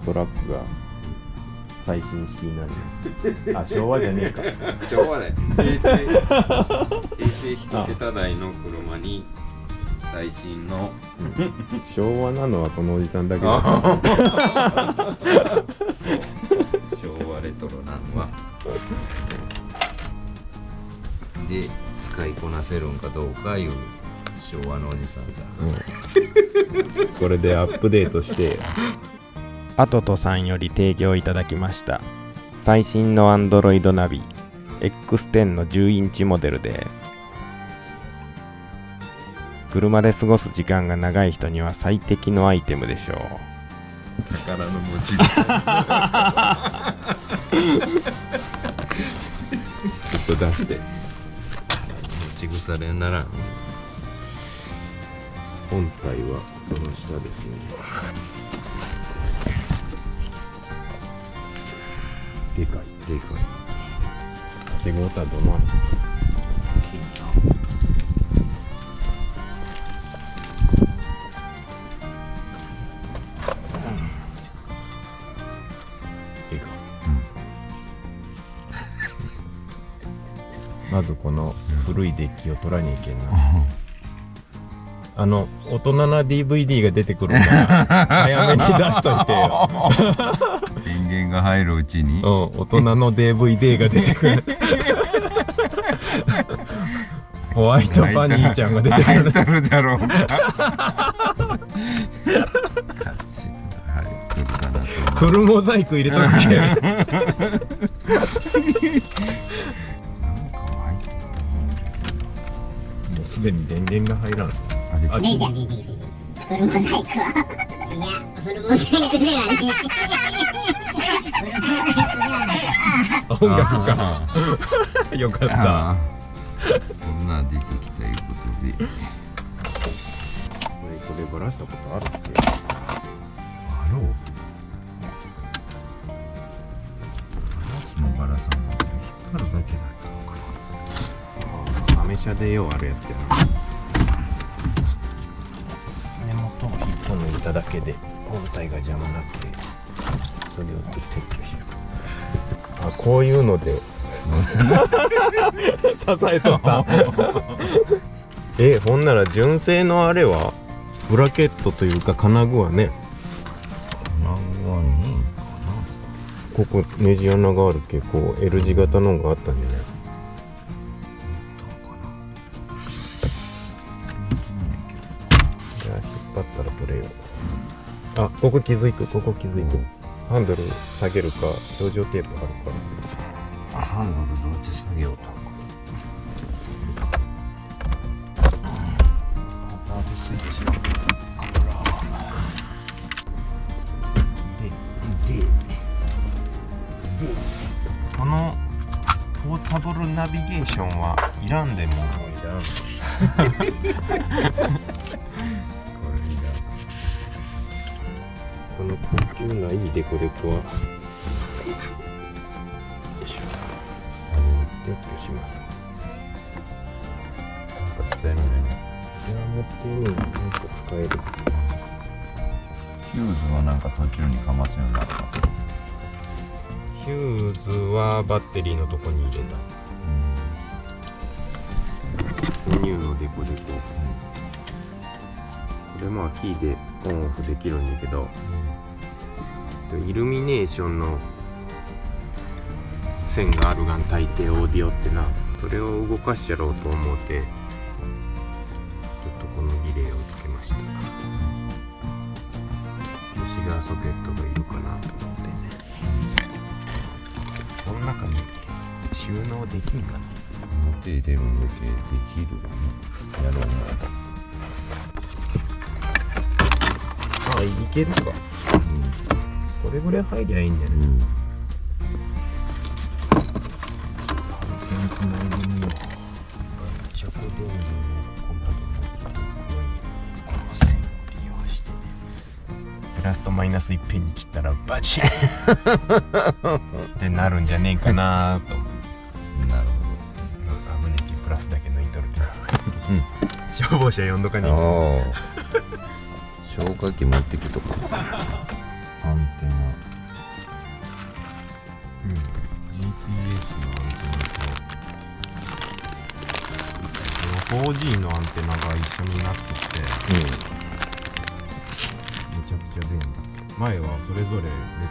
トラックが最新式になります。あ、昭和じゃねえか。昭和だよ。平成1桁台の車に最新の昭和なのはこのおじさんだけだ。そう昭和レトロなのはで使いこなせるんかどうかいう昭和のおじさんだ、これでアップデートしてアトトさんより提供いただきました最新の Android ナビ X10 の10インチモデルです。車で過ごす時間が長い人には最適のアイテムでしょう。宝の持ち主ちょっと出して持ち腐れならん。本体はその下ですね。でかいでかい手応えどのある。まずこの古いデッキを取らにゃいけんな。大人な DVD が出てくるから早めに出しといてよ。電源が入るうちに、大人の DVD が出てくる。ホワイトバニーちゃんが出てく入る。っとるじゃろうか。フルモザイク入れとくけ。もうすでに電源が入らない。フルモザイクは、いや、フルモザイクではね。音楽か。よかった。こんなん出てきたいうことで。こればらしたことあるっけ？あろう。バラさんも引っ張るだけだったのかな。アメ車でようあるやつやな。根元を引っこ抜いただけで本体が邪魔なくて、それを撤去しよう。あ、こういうので支えとった。ほんなら純正のあれはブラケットというか金具はね、金具はいいんかここネジ穴があるけ、こう L 字型のがあったんじゃない？じゃあ引っ張ったら取れよ。あ、ここ気づく。ハンドル下げるか標準テープ貼るか。な。ハンドルどうやって下げようと。ハザードスイッチこのポータブルナビゲーションはいらんでも。いらん。この高級ないいデコデコはよいしょ、撤去します。なんか使えないね。それは持ってね、なんか使える。ヒューズはなんか途中にかますようになった。ヒューズはバッテリーのとこに入れた。メニューのデコデコ。これまあキーでオンオフできるんだけど、イルミネーションの線があるがん大抵オーディオってな、それを動かしちゃろうと思うて、ちょっとこのリレーをつけました。西側ソケットがいるかなと思ってね。この中に収納できんかな。表入れるだけできるよね。やろうな。あ、いけるか。これぐらい入りゃいいんだよね。線つないでみよう。直電源をここまで持っていくのに、この線を利用して、プラスとマイナスいっぺんに切ったらバチンってなるんじゃねえかなと思う。なるほ危ねえけプラスだけ抜いとるけど。消防車呼んどかねえ。ど。消火器持ってきとか。アンテナ、GPS のアンテナと 4G のアンテナが一緒になってきて、めちゃくちゃ便利。前はそれぞれ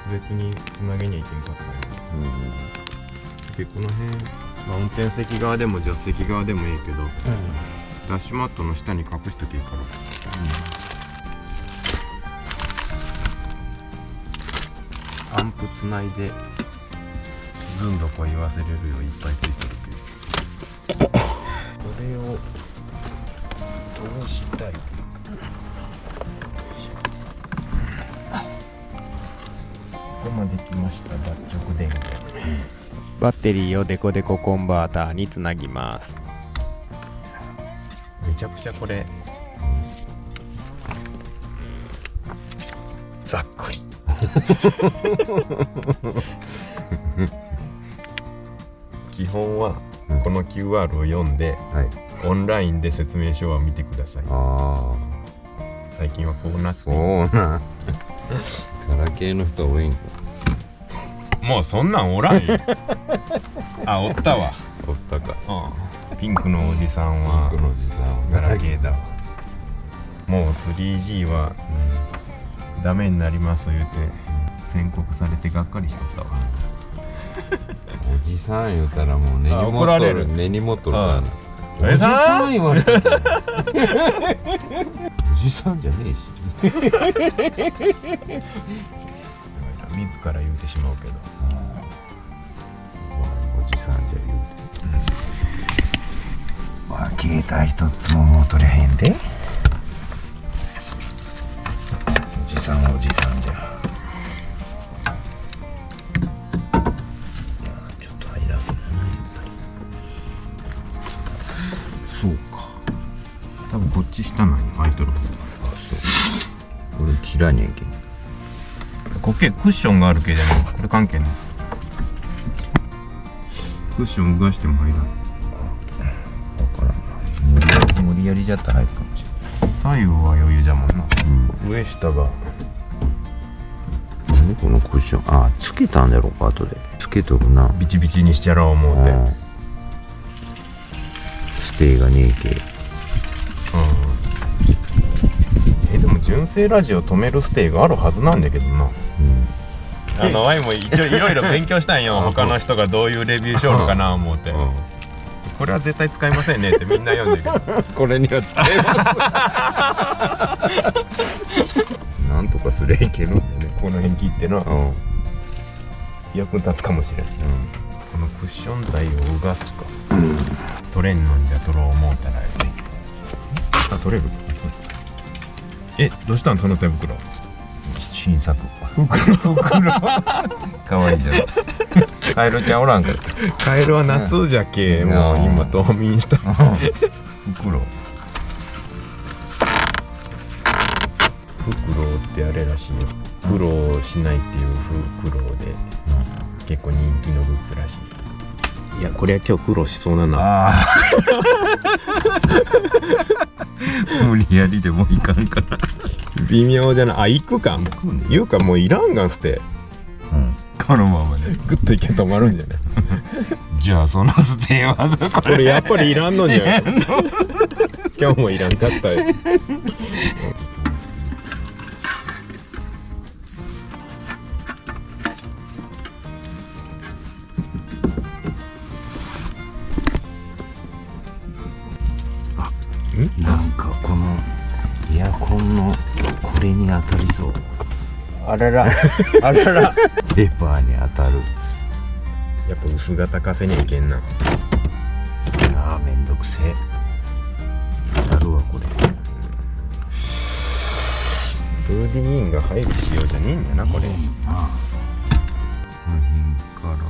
別々につなげにゃいけんかったよ。でこの辺、運転席側でも助手席側でもいいけど、ダッシュマットの下に隠しとけいいから、アンプつないでずんどこ言わせれるよ、いっぱいついてるけどこれをどうしたい。ここまで来ました。脱直電源、バッテリーをデコデココンバーターにつなぎます。めちゃくちゃこれ、ざっくり基本はこの QR を読んで、オンラインで説明書は見てください。最近はこうなってガラケーの人多いんか。もうそんなんおらんよあ、おったわ。おったか。ピンクのおじさんはピンクのおじさんはガラケーだわ。もう 3G はダメになります言うて宣告されてがっかりしとったわ。おじさん言うたらもう根に持っ怒られる。とる、根に持っとるからな。おじさん言われたおじさんじゃねえし。自ら言うてしまうけど、おじさんじゃ言うて、携帯一つももう取れへんで。おじさんはおじさんじゃ。ちょっと入らんな、やっぱり。そうか、多分こっち下なんよ、空いとる。これ切らにゃいけん。こけクッションがあるけじゃない。これ関係ない。クッション動かしても入らん。わからんな。無理やりじゃったら入るかもしれない。左右は余裕じゃもんな。上下が何このクッション。あ、つけたんだろうか、後で。つけとるな。ビチビチにしちゃろう思うて。ステイがねえけ。でも純正ラジオ止めるステイがあるはずなんだけどな。ワイも一応いろいろ勉強したんよ。他の人がどういうレビューしようのかな思って。これは絶対使いませんねってみんな読んでるけどこれには使えますなんとかすりゃいけるんでね。この辺切ってな、役に立つかもしれん。このクッション材をうがすか、取れんのんじゃ取ろう思うたらよね。あ、取れる。どうしたんその手袋。新作袋かわいいじゃん。カエルちゃんおらんから。カエルは夏じゃけ、もう今冬眠した袋ってあれらしいよ。苦労しないっていう袋で、結構人気のグッズらしい。いや、これは今日苦労しそうだな。無理やりでもいかんかな。微妙じゃない。あ、行くか。言うか、もういらんがんすて。このままでグッといけ止まるんじゃない。じゃあそのステイはこれやっぱりいらんのじゃん。今日もいらんかったよ。なんかこのエアコンのこれに当たりそう。あららあららペーパーに当たる。やっぱ薄型化せにゃいけんな。あーめんどくせえ。当たるわこれ。2D インが入る仕様じゃねえんだなこれ。この辺からこ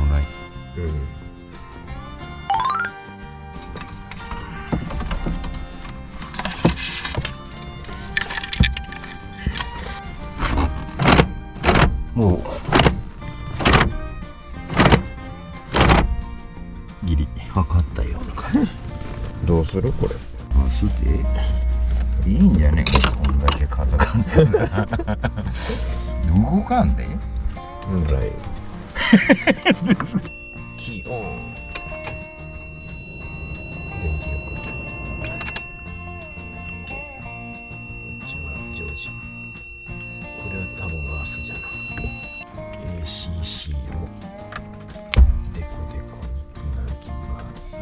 のライン。もうギリ測ったような感じ。どうするこれ。素でいいんじゃねこんだけ風がんでな動かんでうんらいキーオン電気よくこっちは常時これは多分ガスじゃな ACC をデコデコにつなぎます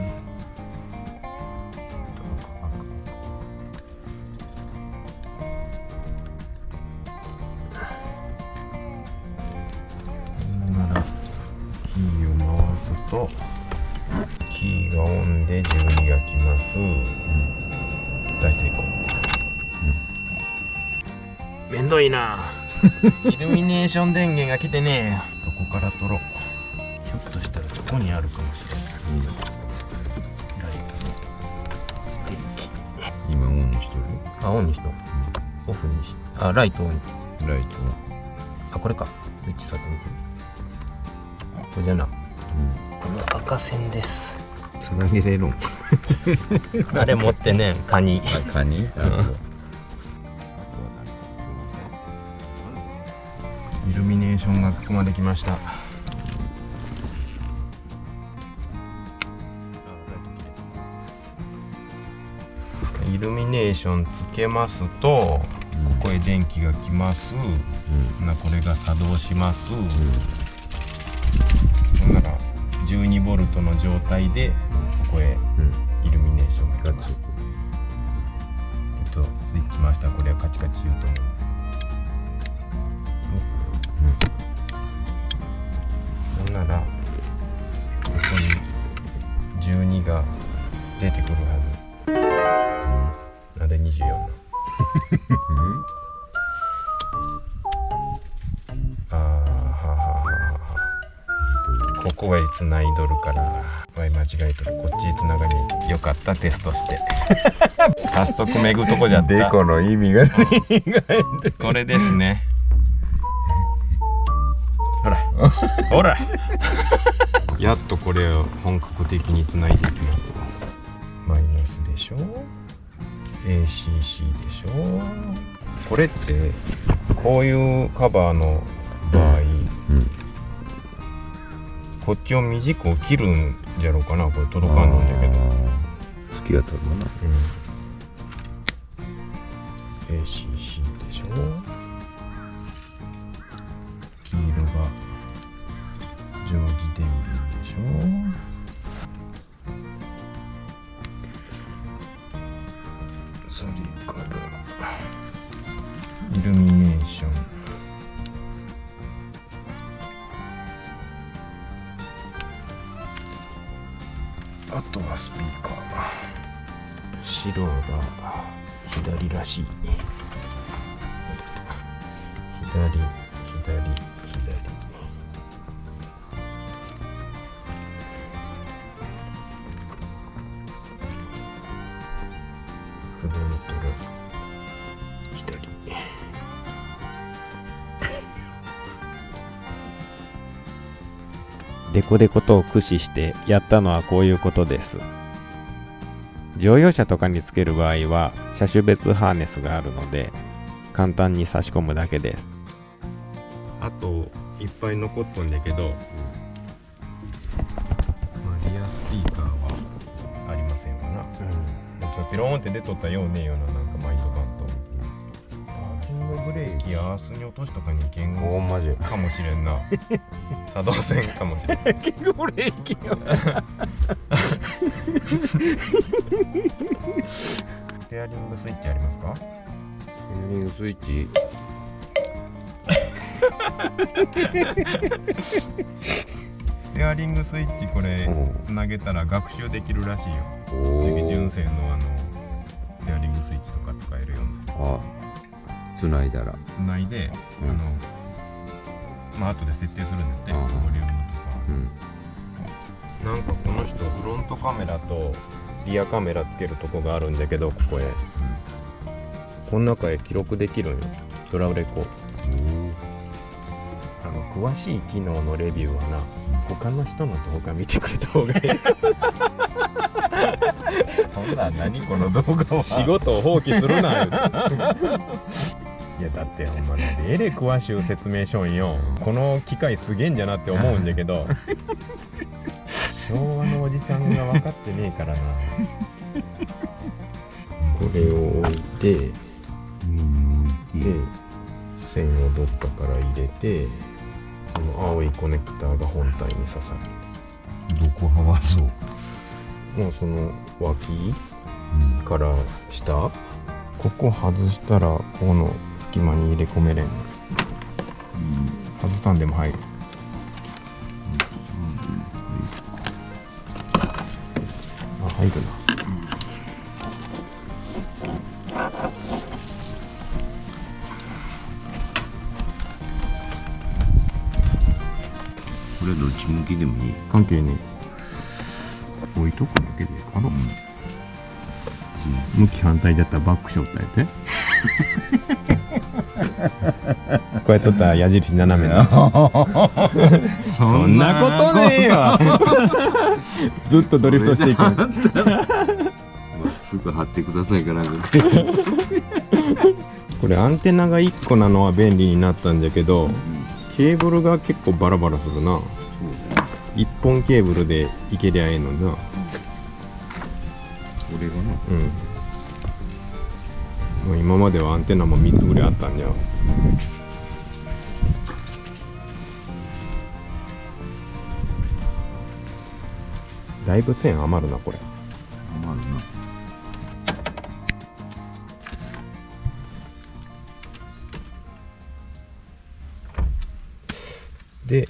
ならキーを回すとキーがオンで12が来ます、大成功、めんどいなイルミネーション電源が来てねどこから取ろうひょっとしたらここにあるかもしれない、ライトの電気今オンにしとるあオンにしと、オフにしライトオンライトあこれかスイッチ触ってみてこれじゃな、この赤線ですつなげれるんあれ持ってねカニカニイルミネーションがここまで来ましたイルミネーションつけますと、ここへ電気が来ます、これが作動します、なんか12ボルトの状態でここへイルミネーションが来ます、スイッチ回したらこれはカチカチ言うと思うんですけど、ならここに12が出てくるはず、なんで24なここへ繋いどるから間違えとる、こっちへ繋がりよかった、テストして早速めぐとこじゃったデコの意味がないこれですねほらほらやっとこれを本格的につないでいきます。マイナスでしょ ACC でしょ。これってこういうカバーの場合、こっちを短く切るんじゃろうかな。これ届かんのんだけど月が取るな、ACC でしょ。黄色が常時電源でしょ。それからイルミネーション、あとはスピーカー、白が左らしい。左フロントが左。デコデコとを駆使してやったのはこういうことです。乗用車とかにつける場合は車種別ハーネスがあるので簡単に差し込むだけです。あといっぱい残っとんだけど、リアスピーカーはありませんわな。ピローンって出とったようねえよな、なんか巻いとかんと。パーキングブレーキアースに落としとかにいけんかもしれんな作動せんかもしれん。パーキングブレーキステアリングスイッチありますか？ステアリングスイッチステアリングスイッチこれつなげたら学習できるらしいよ。純正のステアリングスイッチとか使えるような。つないだらつないで、後で設定するんだって、ボリュームとか、なんかこの人フロントカメラとリアカメラつけるとこがあるんだけど、ここへ、この中へ記録できるんよ、ドラレコ。詳しい機能のレビューはな、他の人の動画見てくれた方がいい。そんなん何この動画は。仕事を放棄するなよ。いやだってほんまね、えれ詳しい説明書んよ。この機械すげえんじゃなって思うんだけど昭和のおじさんが分かってねえからな。これを置いて、で線をどっかから入れて、この青いコネクターが本体に刺さる。どこはわそう。もうその脇から下、ここ外したらこの隙間に入れ込めれんの。外さんでも入る。あ、入るな。これどっち向きでもいい。関係ねえ。置いとくだけでかな。向き反対じゃったらバックショットやって。こうやっとったら矢印斜めな。そんなことねえわ。ずっとドリフトしていく。まっすぐ貼ってくださいからこれアンテナが1個なのは便利になったんだけど、ケーブルが結構バラバラするな。1本ケーブルでいけりゃええのにな。これがな、もう今まではアンテナも3つぐらいあったんじゃん。だいぶ線余るなこれ。余るな。で、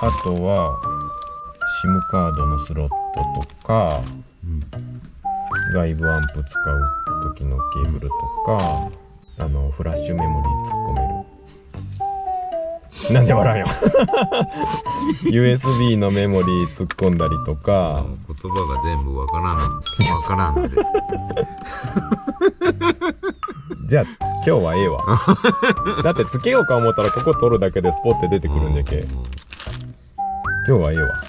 あとは SIM カードのスロットとか、外部アンプ使う時のケーブルとか、フラッシュメモリー突っ込める。なんで笑うよ。USB のメモリー突っ込んだりとか。言葉が全部わからんのですじゃあ今日はええわ。だってつけようか思ったらここ取るだけでスポッて出てくるんじゃけ。今日はええわ。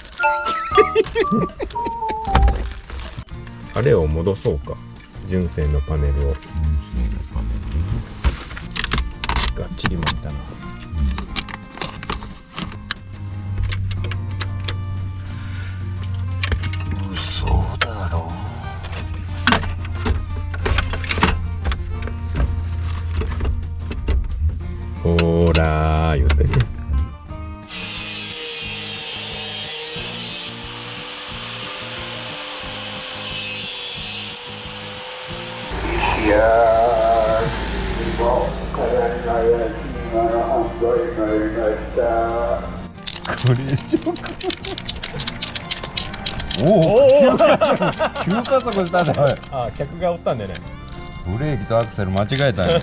あれを戻そうか。純正のパネルを。がっちり巻いたな。嘘だろ。ほーらー言うてね。いやー、もうかなりのやつが販売になりました。これでしょうか。おお、急加速したね。あ、客がおったんでね。ブレーキとアクセル間違えたね。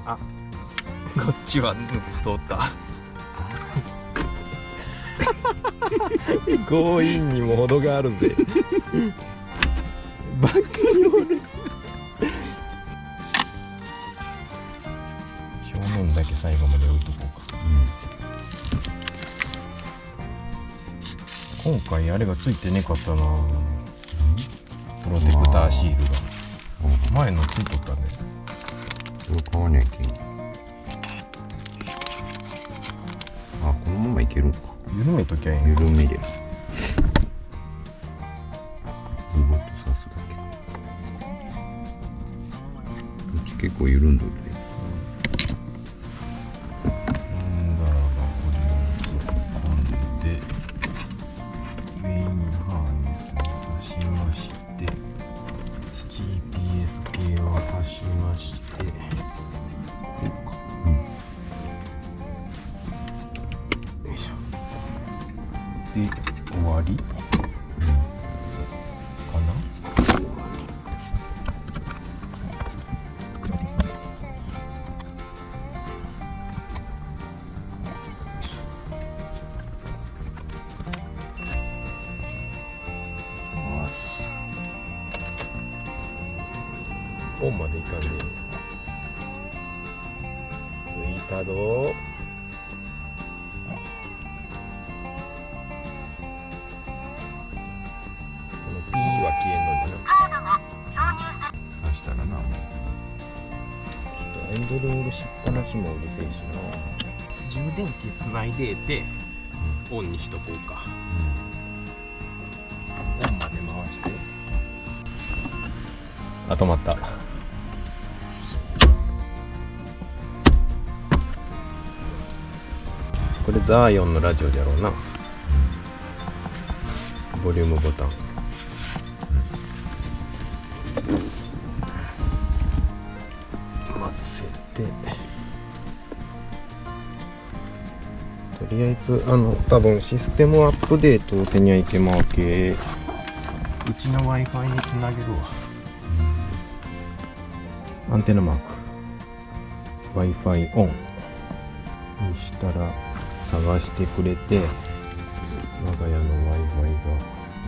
あ、こっちは通った。強引にも程があるぜ。バックにおるし。表面だけ最後まで置いとこうか。今回あれがついてねかったな。プロテクターシールが。前のついとったね。これ買わねえけん。あ、このままいけるんか。緩めときゃいいん緩めで。ズボッと刺すだけ。こっち結構緩んどるで。だらばこれを突っ込んでメインハーネスに挿しまして GPS 系を挿しましてよいしょで終わりかな。オンまでいかんねえ。着いたどー。P は消えんのにな。そしたらな、もエンドロールしっぱなしもうるせえしな。充電器つないでて、オンにしとこうか。オンまで回して。あ、止まった。これザーヨンのラジオじゃろうな。ボリュームボタン。まず設定。とりあえず多分システムアップデートをせにゃいけまうけ。うちの Wi-Fi につなげるわ。アンテナマーク Wi-Fi オンにしたら探してくれて、我が家の Wi-Fi が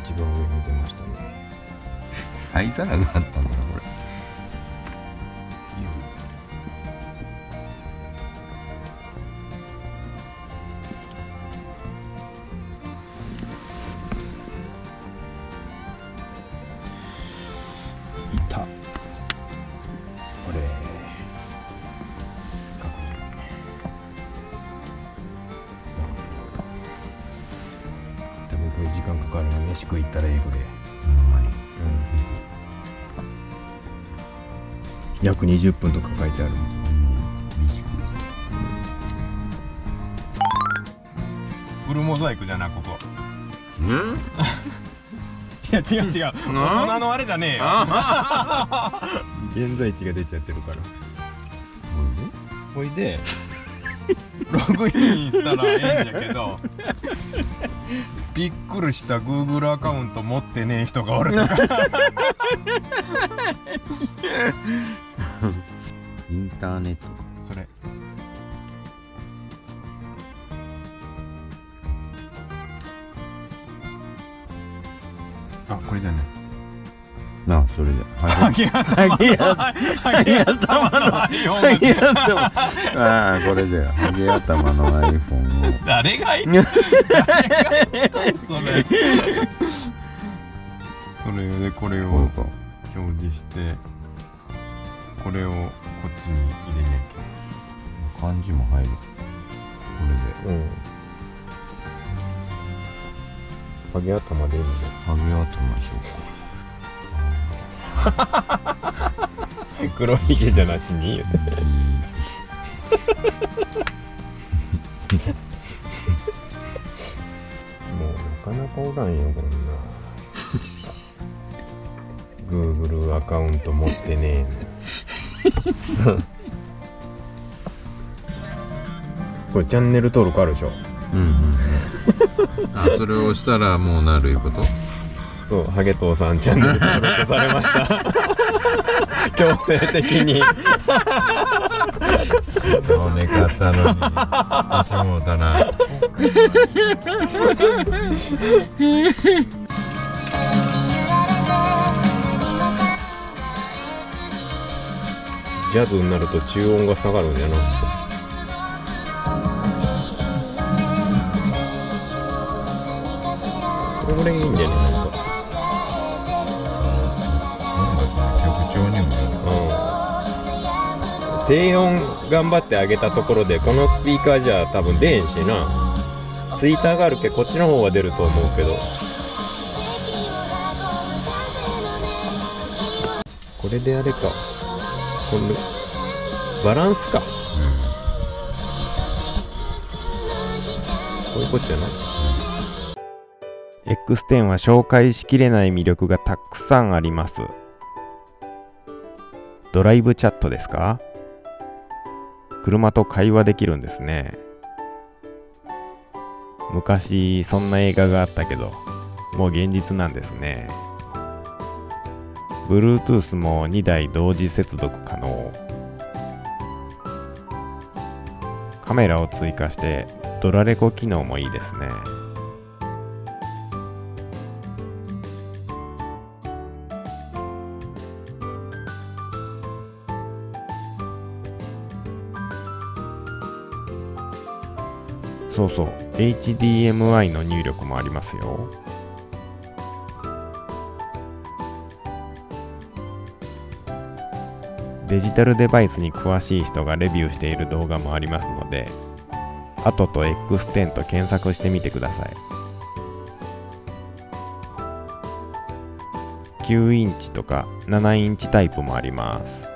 一番上に出ましたね。う灰皿があったんだな、これ。いた。これ多分これ時間かかるな。飯食いったら英語で、約20分とか書いてある。フルモザイクじゃな、ここ。いや違う違う、大人のあれじゃねえよ。現在地が出ちゃってるから。ほいでログインしたらええんやけど、びっくりした。 Google アカウント持ってねえ人がおるとか。インターネットか。それあ、これじゃない。なあ、それで。ハゲ頭の iPhone。 ああ、これで。ハゲ頭の iPhone を。誰がいい？それでこれをこうか。表示して、これをこっちに入れなき漢字も入る。これで。ゃ。ハゲ頭でいいんだよ。ハゲ頭しようか。黒ひげじゃなしに言うて。もうなかなかおらんよ、こんな。Google アカウント持ってねえの。これチャンネル登録あるでしょ。あ、それをしたらもうなるいうこと？そう、ハゲトウさんチャンネル登録されました。強制的に。おねかったのに親しもうたな。ジャズになると中音が下がるんじゃな。これぐらいいいんじゃね、なんか。曲調にもいい。低音頑張って上げたところでこのスピーカーじゃ多分出んしな。ツイーターがあるけこっちの方は出ると思うけど、これであれか、このバランスか、こういうことじゃない。X10 は紹介しきれない魅力がたくさんあります。ドライブチャットですか？車と会話できるんですね。昔そんな映画があったけど、もう現実なんですね。Bluetooth も2台同時接続可能。カメラを追加してドラレコ機能もいいですね。そうそう、HDMI の入力もありますよ。デジタルデバイスに詳しい人がレビューしている動画もありますので、アトと X10 と検索してみてください。9インチとか7インチタイプもあります。